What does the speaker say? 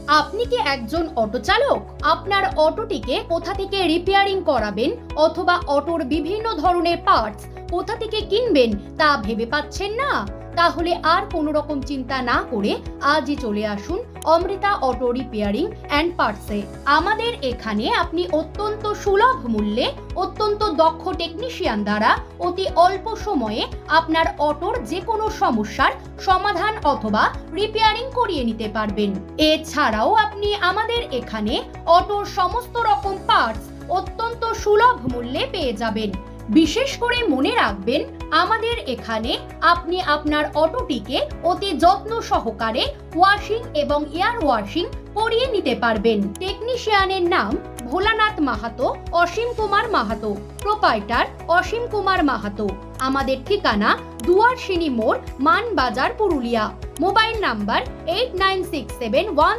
আপনি কি একজন অটো চালক? আপনার অটোটিকে কোথা থেকে রিপেয়ারিং করাবেন অথবা অটোর বিভিন্ন ধরনের পার্টস কোথা থেকে কিনবেন তা ভেবে পাচ্ছেন না? তাহলে আর কোনো রকম চিন্তা না করে আজই চলে আসুন অমৃতা অটো রিপেয়ারিং অ্যান্ড পার্টসে। আমাদের এখানে আপনি অত্যন্ত সুলভ মূল্যে অত্যন্ত দক্ষ টেকনিশিয়ান দ্বারা অতি অল্প সময়ে আপনার অটোর যে কোনো সমস্যার সমাধান অথবা রিপেয়ারিং করিয়ে নিতে পারবেন। এছাড়াও আপনি আমাদের এখানে অটোর সমস্ত রকম পার্টস অত্যন্ত সুলভ মূল্যে পেয়ে যাবেন। বিশেষ করে মনে রাখবেন, আমাদের এখানে আপনি আপনার অটোটিকে অতি যত্ন সহকারে ওয়াশিং এবং এয়ার ওয়াশিং করিয়ে নিতে পারবেন। টেকনিশিয়ানের নাম ভোলানাথ মাহাতো, অসীম কুমার মাহাতো, প্রোপাইটার অসীম কুমার মাহাতো। আমাদের ঠিকানা দুয়ারশিনী মোড়, মানবাজার, পুরুলিয়া। Mobile number 896713